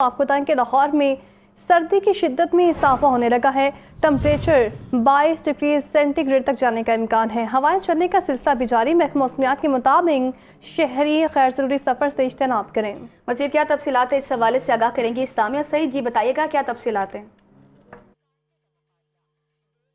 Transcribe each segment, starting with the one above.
आपको बताएं कि लाहौर में सर्दी की शिद्दत में इजाफा होने लगा है। टेम्परेचर 22 डिग्री सेंटीग्रेड तक जाने का इम्कान है। हवाएं चलने का सिलसिला भी जारी। महकमा मौसमियात के मुताबिक शहरी गैर ज़रूरी सफ़र से इज्तनाब करें। मज़ीद क्या तफसीलात है, इस हवाले से आगाह करेंगी सामिया सईद जी। बताइएगा क्या तफसीलात हैं।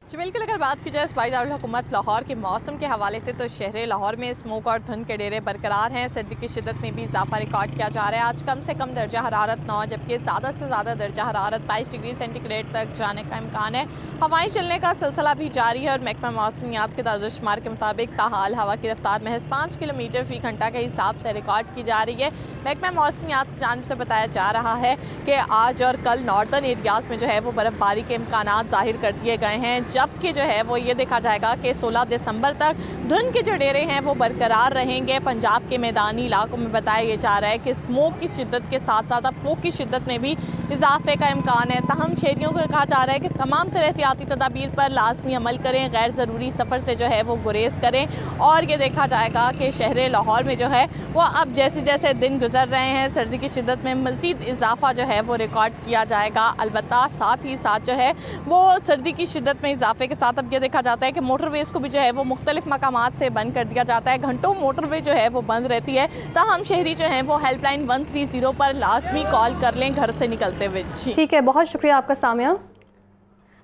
बिल्कुल, अगर बात की जाए सूबाई दारुल हुकूमत लाहौर के मौसम के हवाले से तो शहर लाहौर में स्मोक और धुंध के डेरे बरकरार हैं। सर्दी की शिद्दत में भी इजाफा रिकॉर्ड किया जा रहा है। आज कम से कम दर्जा हरारत 9 जबकि ज़्यादा से ज़्यादा दर्जा हरारत 22 डिग्री सेंटीग्रेड तक जाने का इम्कान है। हवाएं चलने का सिलसिला भी जारी है और महकमा मौसमियात के दादुशुमार के मुताबिक ताहाल हवा की रफ्तार महज 5 किलोमीटर फ़ी घंटा के हिसाब से रिकॉर्ड की जा रही है। महकमा मौसमियात की जानिब से बताया जा रहा है कि आज और कल नॉर्दर्न एरियाज़ में जो है वो बर्फ़बारी के इम्कानात ज़ाहिर कर दिए गए हैं, जबकि जो है वो ये देखा जाएगा कि 16 दिसंबर तक धुंध के जो डेरे हैं वो बरकरार रहेंगे। पंजाब के मैदानी इलाकों में बताया जा रहा है कि स्मोक की शिद्दत के साथ साथ अब फूक की शिद्दत में भी इजाफे का इम्कान है। ताहम शहरियों को कहा जा रहा है कि तमाम तरह एहतियाती तदाबीर पर लाजमी अमल करें, गैर ज़रूरी सफ़र से जो है वो गुरेज करें। और ये देखा जाएगा कि शहर लाहौर में जो है वो अब जैसे जैसे दिन गुजर रहे हैं सर्दी की शिद्दत में मज़ीद इजाफा जो है वो रिकॉर्ड किया जाएगा। अलबत्ता साथ ही साथ जो है वो सर्दी की शिद्दत में इजाफे के साथ अब ये देखा जाता है कि मोटरवेज़ को भी जो है वो मुख्तलिफ मकामात से बंद कर दिया जाता है। घंटों मोटरवे जो है वो बंद रहती है। ताहम शहरी जो हैं वो हेल्पलाइन 130 पर लाजमी कॉल कर लें घर से निकलते हुए। ठीक है, बहुत शुक्रिया आपका सामिया।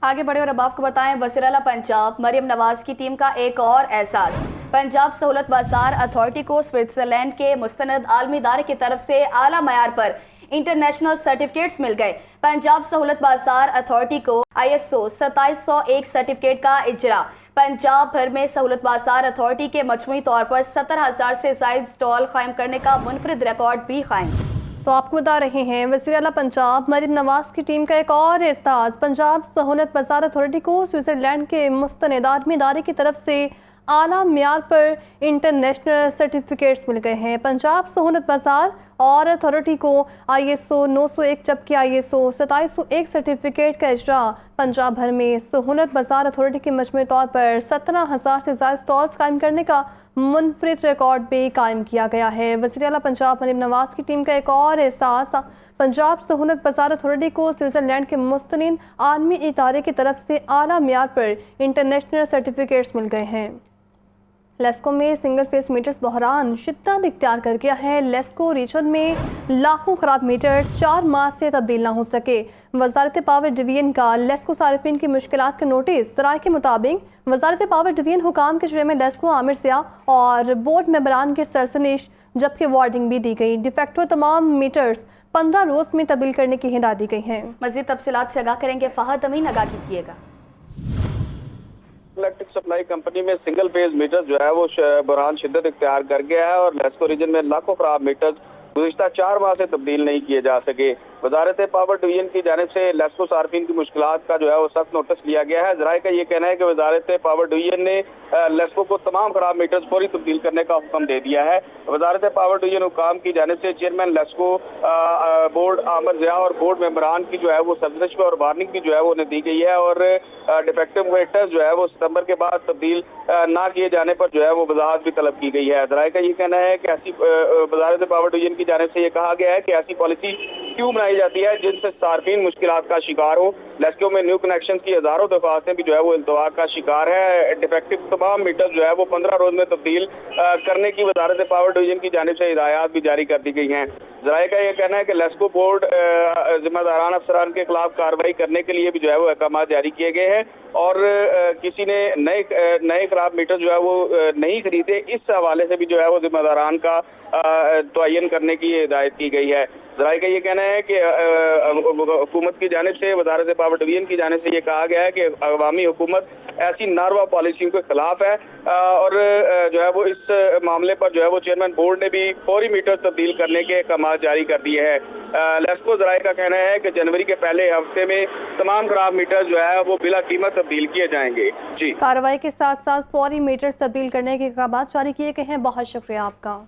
आगे बढ़े और अब आपको बताएं वज़ीर आला पंजाब मरियम नवाज की टीम का एक और एहसास। पंजाब सहूलत बाजार अथॉरिटी को स्विट्ज़रलैंड के मुस्तनद आलमी इदारे की तरफ से आला मयार पर इंटरनेशनल सर्टिफिकेट्स मिल गए। पंजाब सहूलत बाजार अथॉरिटी को ISO 2701 सर्टिफिकेट का इजरा। पंजाब भर में सहूलत बाजार अथॉरिटी के मजमूई तौर पर 70,000 से ज़ायद स्टॉल कायम करने का मुनफरिद रिकॉर्ड भी कायम। तो आपको बता रहे हैं वज़ीर आला पंजाब मरियम नवाज की टीम का एक और एहसास। पंजाब सहूलत बाजार अथॉरिटी को स्विट्ज़रलैंड के मुस्तनद आलमी इदारे की तरफ से आला मियार पर इंटरनेशनल सर्टिफिकेट्स मिल गए हैं। पंजाब सहूलत बाजार और अथॉरिटी को ISO 901 जबकि ISO 2701 सर्टिफिकेट का इजरा। पंजाब भर में सहूलत बाजार अथॉरिटी के मजमूई तौर पर 17,000 से ज़्यादा स्टॉल्स कायम करने का मुनफरिद रिकॉर्ड भी कायम किया गया है। वज़ीर आला पंजाब मरियम नवाज की टीम का एक और एहसास। पंजाब सहूलत बाजार अथॉरिटी को स्विट्ज़रलैंड के मुस्तनिद आलमी इदारे की तरफ से आला मियार पर इंटरनेशनल सर्टिफिकेट्स मिल गए हैं। लेस्को में सिंगल फेस मीटर्स बहरान शिद्दत इख्तियार कर गया है। लेस्को रीजन में लाखों खराब मीटर्स 4 माह से तब्दील न हो सके। वजारत पावर डिवीजन का लेस्को सारिफिन की मुश्किलात का नोटिस। राय के मुताबिक वजारत पावर डिवीजन हुकाम के जरिए में लेस्को आमिर सिया और बोर्ड मेंबरान के सरसनिश जबकि वार्निंग भी दी गई। डिफेक्टो तमाम मीटर्स 15 रोज में तब्दील करने की हिदायत दी गई है। मज़ीद तफसीलात से आगाह करेंगे फहद अमीन, आगाह कीजिएगा। इलेक्ट्रिक सप्लाई कंपनी में सिंगल फेज मीटर जो है वो बहरान शिद्दत इख्तियार कर गया है और लेस्को रीजन में लाखों खराब मीटर गुज़िश्ता 4 माह से तब्दील नहीं किए जा सके। वजारत पावर डिवीजन की जानिब से लेस्को सार्फिन की मुश्किलात का जो है वो सख्त नोटिस लिया गया है। ज़राए का ये कहना है कि वजारत पावर डिवीजन ने लेस्को को तमाम खराब मीटर्स फौरी तब्दील करने का हुक्म दे दिया है। वजारत पावर डिवीजन हुकाम की जानिब से चेयरमैन लेस्को बोर्ड आमिर ज़िया और बोर्ड मेंबरान की जो है वो सरजनिश और वार्निंग भी जो है वो उन्हें दी गई है और डिफेक्टिव मीटर्स जो है वो सितंबर के बाद तब्दील ना किए जाने पर जो है वो वजाहत भी तलब की गई है। ज़राए का ये कहना है कि ऐसी वजारत पावर डिवीजन की जानिब से ये कहा गया है कि ऐसी पॉलिसी क्यों बनाई जाती है जिनसे सार्फिन मुश्किलात का शिकार हो। लेस्को में न्यू कनेक्शन की हजारों दरख्वास्तें भी जो है वो इल्तवा का शिकार है। डिफेक्टिव तमाम मीटर जो है वो 15 रोज में तब्दील करने की वजारत पावर डिवीजन की जानिब से हिदायत भी जारी कर दी गई हैं। ज़राए का ये कहना है कि लेस्को बोर्ड जिम्मेदारान अफसरान के खिलाफ कार्रवाई करने के लिए भी जो है वो अहकाम जारी किए गए हैं और किसी ने नए खराब मीटर जो है वो नहीं खरीदे, इस हवाले से भी जो है वो जिम्मेदारान का तयन करने की हिदायत की गई है। ज़राए का ये कहना है कि हुकूमत की जानिब से वजारत पावर डिवीजन की जानिब से ये कहा गया है कि अवामी हुकूमत ऐसी नारवा पॉलिसियों के खिलाफ है और जो है वो इस मामले पर जो है वो चेयरमैन बोर्ड ने भी फौरी मीटर तब्दील करने के अहकाम जारी कर दिए हैं। लेस्को ज़राए का कहना है कि जनवरी के पहले हफ्ते में तमाम खराब मीटर जो है वो बिला कीमत तब्दील किए जाएंगे। जी, कार्रवाई के साथ साथ फौरी मीटर्स तब्दील करने के अहकाम जारी किए गए हैं। बहुत शुक्रिया आपका।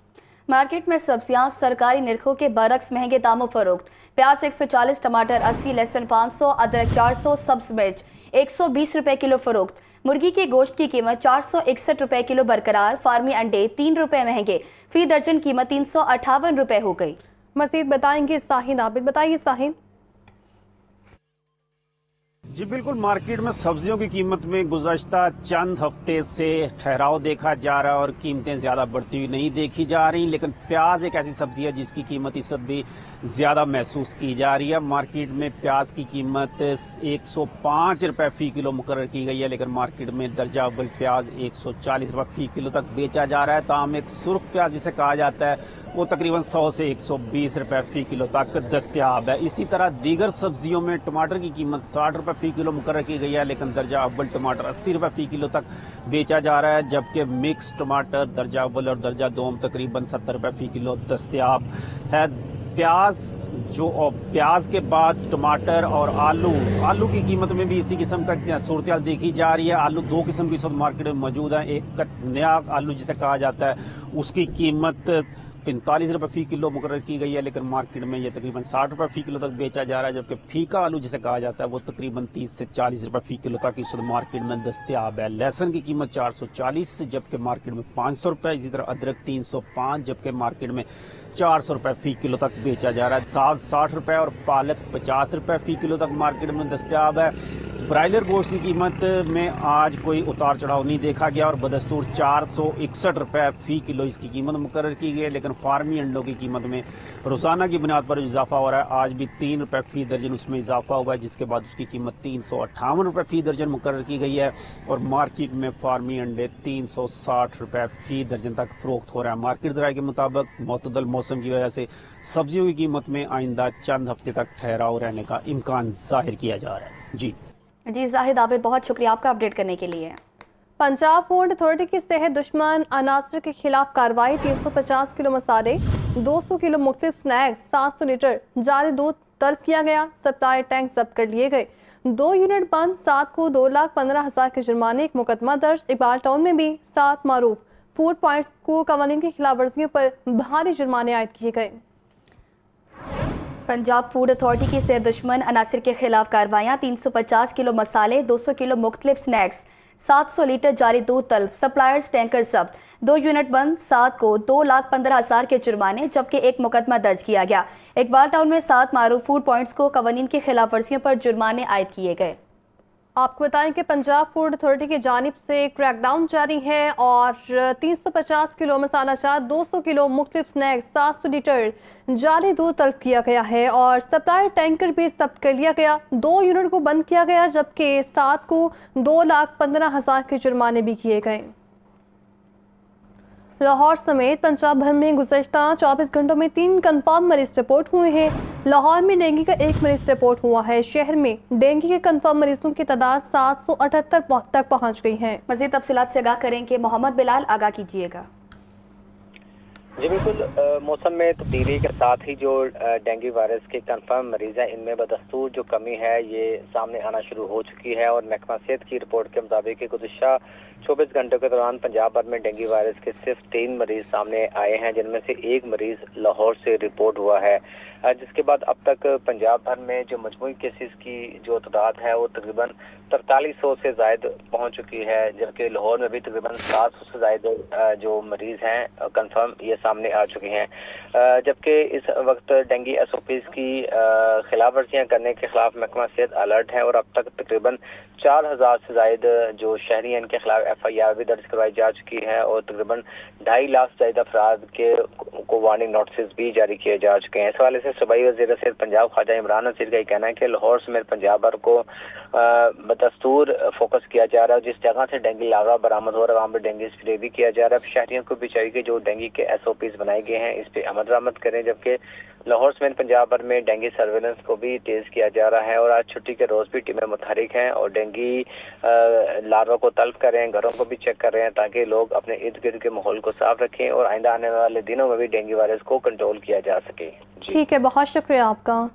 मार्केट में सब्जियां सरकारी निरखों के बरक्स महंगे दामों फरोख्त। प्याज 140, टमाटर 80, लहसुन 500, अदरक 400, सब्ज मिर्च 120 रुपए किलो फरोख्त। मुर्गी के गोश्त की कीमत 461 रुपए किलो बरकरार। फार्मी अंडे 3 रुपए महंगे। फी दर्जन कीमत 358 रुपए हो गई। मज़ीद बताएंगे साहिन आबिद। बताइए साहिन। जी बिल्कुल, मार्केट में सब्जियों की कीमत में गुज़श्ता चंद हफ्ते से ठहराव देखा जा रहा है और कीमतें ज़्यादा बढ़ती हुई नहीं देखी जा रही, लेकिन प्याज एक ऐसी सब्जी है जिसकी कीमत इस वक्त भी ज़्यादा महसूस की जा रही है। मार्केट में प्याज की कीमत 105 रुपये फ़ी किलो मुकर्रर की गई है, लेकिन मार्केट में दर्जा अव्वल प्याज 140 रुपये फ़ी किलो तक बेचा जा रहा है। ताहम एक सुर्ख प्याज जिसे कहा जाता है वो तकरीबन 100 से 120 रुपये फ़ी किलो तक दस्तयाब है। इसी तरह दीगर सब्जियों में टमाटर की कीमत 60 रुपये फ़ी किलो मुकर्रर की गई है, लेकिन दर्जा अव्वल टमाटर 80 रुपये फ़ी किलो तक बेचा जा रहा है, जबकि मिक्स टमाटर दर्जा अव्वल और दर्जा दोम तकरीबन 70 रुपये फ़ी किलो दस्तयाब है। प्याज के बाद टमाटर और आलू की कीमत में भी इसी किस्म का सूरत देखी जा रही है। आलू दो किस्म की इस वक्त मार्केट में मौजूद है। एक नया आलू जिसे कहा जाता है उसकी कीमत 45 रुपये फ़ी किलो मुकर्रर की गई है, लेकिन मार्केट में ये तकरीबन 60 रुपये फ़ी किलो तक बेचा जा रहा है, जबकि फीका आलू जिसे कहा जाता है वो तकरीबन 30 से 40 रुपये फ़ी किलो तक इस वक्त मार्केट में दस्तयाब है। लहसुन की कीमत 440 जबकि मार्केट में 500 रुपये, इसी तरह अदरक 305 जबकि मार्केट में 400 रुपये फ़ी किलो तक बेचा जा रहा है। साग 60 रुपये और पालक 50 रुपये फ़ी किलो तक मार्केट में दस्तयाब है। ब्रायलर गोश्त की कीमत में आज कोई उतार चढ़ाव नहीं देखा गया और बदस्तूर 461 रुपये फ़ी किलो इसकी कीमत मुकर्रर की गई है, लेकिन फार्मी अंडों की कीमत में रोज़ाना की बुनियाद पर इजाफा हो रहा है। आज भी 3 रुपये फ़ी दर्जन उसमें इजाफा हुआ है, जिसके बाद उसकी कीमत 358 रुपये फ़ी दर्जन मुकर्रर की गई है और मार्केट में फार्मी अंडे 360 रुपये फ़ी दर्जन तक फरोख्त हो रहा है। मार्केट ज़राए के मुताबिक मतदल मौसम की वजह से सब्जियों की कीमत में आइंदा चंद हफ्ते तक ठहराव रहने का इम्कान जाहिर किया जा रहा है। जी जाहिद आबिद, बहुत शुक्रिया आपका अपडेट करने के लिए। पंजाब फूड अथॉरिटी की सेहत दुश्मन अनासर के खिलाफ कार्रवाई। 350 किलो मसाले, 200 किलो मुख्तलिफ स्नैक्स, 700 लीटर जाली दूध तलब किया गया। सप्लाई टैंक जब्त कर लिए गए। 2 यूनिट बंद, 7 को 2,15,000 के जुर्माने। एक मुकदमा दर्ज। इकबाल टाउन में भी 7 मारूफ फूड पॉइंट्स को कवानीन की खिलाफ वर्जियों पर भारी जुर्माने आयद किए गए। पंजाब फूड अथॉरिटी की सेहत दुश्मन अनासर के खिलाफ कार्रवाइयाँ। 350 किलो मसाले, 200 किलो मुख्तलिफ स्नैक्स, 700 लीटर जारी दूध तलब। सप्लायर्स टैंकर जब्त। 2 यूनिट बंद, 7 को 2,15,000 के जुर्माने, जबकि एक मुकदमा दर्ज किया गया। इकबाल टाउन में 7 मारूफ फूड पॉइंट्स को कवानीन की खिलाफ वर्जियों पर जुर्माने आयद किए गए। आपको बताएं कि पंजाब फूड अथॉरिटी की जानिब से क्रैकडाउन जारी है और 350 किलो मसाला चाट, 200 किलो मुख्तलिफ स्नैक्स, 700 लीटर जाली दूध तलब किया गया है और सप्लाई टैंकर भी जब्त कर लिया गया। 2 यूनिट को बंद किया गया, जबकि 7 को 2,15,000 के जुर्माने भी किए गए। लाहौर समेत पंजाब भर में गुज़श्ता 24 घंटों में 3 कन्फर्म मरीज रिपोर्ट हुए हैं। लाहौर में डेंगू का 1 मरीज रिपोर्ट हुआ है। शहर में डेंगू के कन्फर्म मरीजों की तादाद 778 तक पहुंच गई है। मज़ीद तफसीलात से आगाह करेंगे मोहम्मद बिलाल, आगाह कीजिएगा। जी बिल्कुल, मौसम में तब्दीली के साथ ही जो डेंगू वायरस के कंफर्म मरीज हैं इनमें बदस्तूर जो कमी है ये सामने आना शुरू हो चुकी है और महकमा सेहत की रिपोर्ट के मुताबिक गुज़श्ता 24 घंटों के दौरान पंजाब भर में डेंगू वायरस के सिर्फ 3 मरीज सामने आए हैं, जिनमें से 1 मरीज लाहौर से रिपोर्ट हुआ है, जिसके बाद अब तक पंजाब भर में जो मजमूई केसेस की जो तादाद है वो तकरीबन 4300 से ज़ायद पहुंच चुकी है, जबकि लाहौर में भी तकरीबन 700 से ज़ायद जो मरीज हैं कंफर्म ये सामने आ चुके हैं। जबकि इस वक्त डेंगू SOPs की खिलाफ वर्जियाँ करने के खिलाफ महकमा सेहत अलर्ट है और अब तक तकरीबन 4000 से ज़ायद जो शहरी हैं इनके खिलाफ FIR भी दर्ज करवाई जा चुकी है और तकरीबन 2.5 लाख से ज़ायद अफराद को वार्निंग नोटिस भी जारी किए जा चुके हैं। इस हवाले से सूबाई वज़ीर सेहत पंजाब ख्वाजा इमरान नज़ीर का कहना है कि लाहौर समेत पंजाब भर को बदस्तूर फोकस किया जा रहा है। जिस जगह से डेंगू लागा बरामद हो रहा है वहाँ पर डेंगू स्प्रे भी किया जा रहा है। शहरियों को भी चाहिए कि जो डेंगू के SOPs बनाए गए हैं इस पर अमल दरामद करें, जबकि लाहौर समेत पंजाब भर में डेंगू सर्वेलेंस को भी तेज किया जा रहा है और आज छुट्टी के रोज भी टीमें मुतहरिक हैं और डेंगू लार्वा को तलब कर रहे हैं, घरों को भी चेक कर रहे हैं ताकि लोग अपने इर्द गिर्द के माहौल को साफ रखें और आइंदा आने वाले दिनों में भी डेंगू वायरस को कंट्रोल किया जा सके। ठीक है, बहुत शुक्रिया आपका।